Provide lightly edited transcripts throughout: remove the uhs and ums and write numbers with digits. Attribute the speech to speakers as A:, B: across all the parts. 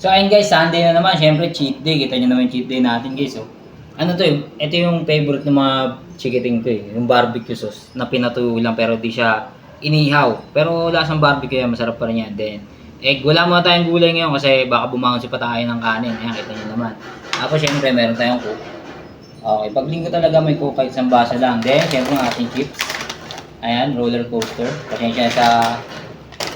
A: So ayun guys, Sunday na naman, syempre cheat day. Kita nyo naman yung cheat day natin guys. Oh. Ano to ito yung favorite ng mga chikiting ko yung barbecue sauce na pinatuyo lang pero di siya inihaw. Pero lasang barbecue yan, masarap pa rin yan. Then, wala muna tayong gulay ngayon kasi baka bumangon si patayin ng kanin. Ayan, kita nyo naman. Ako syempre meron tayong cook. Okay, pag linggo talaga may cook kahit isang baso lang. Then, syempre yung ating chips. Ayan, roller coaster. Pasensya sa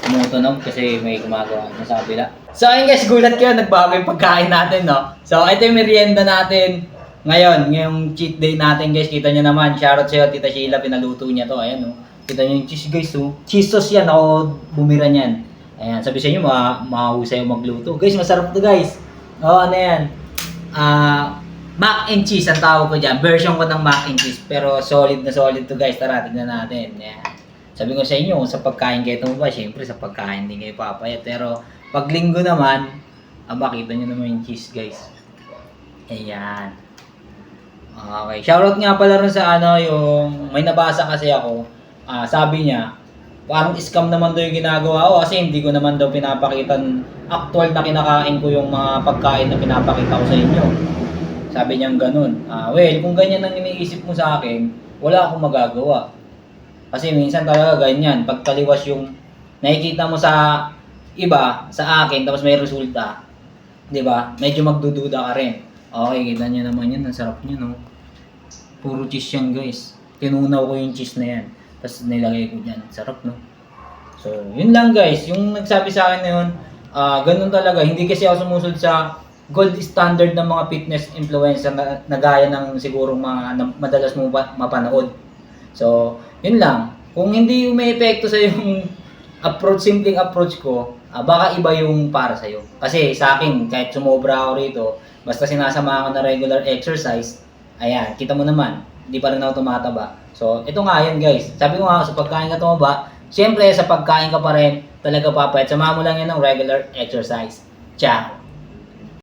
A: tumutunog kasi may gumagawa na sa kabila. So ayun guys, gulat kayo, nagbago yung pagkain natin, no? So ito yung merienda natin ngayon, ngayong cheat day natin guys. Kita nyo naman, shoutout sa'yo, Tita Sheila, pinaluto niya to. Ayan, no? Kita nyo yung cheese guys, oh. Cheese sauce yan, ako bumira niyan. Ayan, sabi sa inyo, mahusay yung magluto. Guys, masarap to guys. Oo, ano yan? Mac and cheese ang tawag ko dyan. Version ko ng mac and cheese. Pero solid na solid to guys. Tara, tignan natin. Ayan. Sabi ko sa inyo, kung sa pagkain kayo tumaba, syempre sa pagkain din kayo papayat. Pero pag linggo naman, makita nyo naman yung cheese guys. Ayan. Okay. Shoutout nga pala rin sa yung may nabasa kasi ako. Sabi niya, parang scam naman daw yung ginagawa ko kasi hindi ko naman daw pinapakitan actual na kinakain ko yung mga pagkain na pinapakita ko sa inyo. Sabi niya ganun. Well, kung ganyan ang iniisip mo sa akin, wala akong magagawa. Kasi minsan talaga ganyan, pag taliwas yung nakikita mo sa iba, sa akin, tapos may resulta, di ba? Medyo magdududa ka rin. Okay, kita nyo naman yan, ang sarap nyo, no? Puro cheese yan, guys. Tinunaw ko yung cheese na yan, tapos nilagay ko dyan. Sarap, no? So, yun lang, guys. Yung nagsabi sa akin na yun, ganun talaga. Hindi kasi ako sumusunod sa gold standard ng mga fitness influencer na gaya ng siguro mga madalas mo mapanood. So, yun lang. Kung hindi may epekto sa yung approach, simpleng approach ko, baka iba yung para sa'yo. Kasi sa akin, kahit sumobra ako rito, basta sinasama ako na regular exercise, ayan, kita mo naman, hindi pa rin ako tumataba. So, ito nga yun guys. Sabi ko nga, sa pagkain ka tumaba, syempre sa pagkain ka pa rin, talaga papayat. Samahan mo lang yan ng regular exercise. Ciao!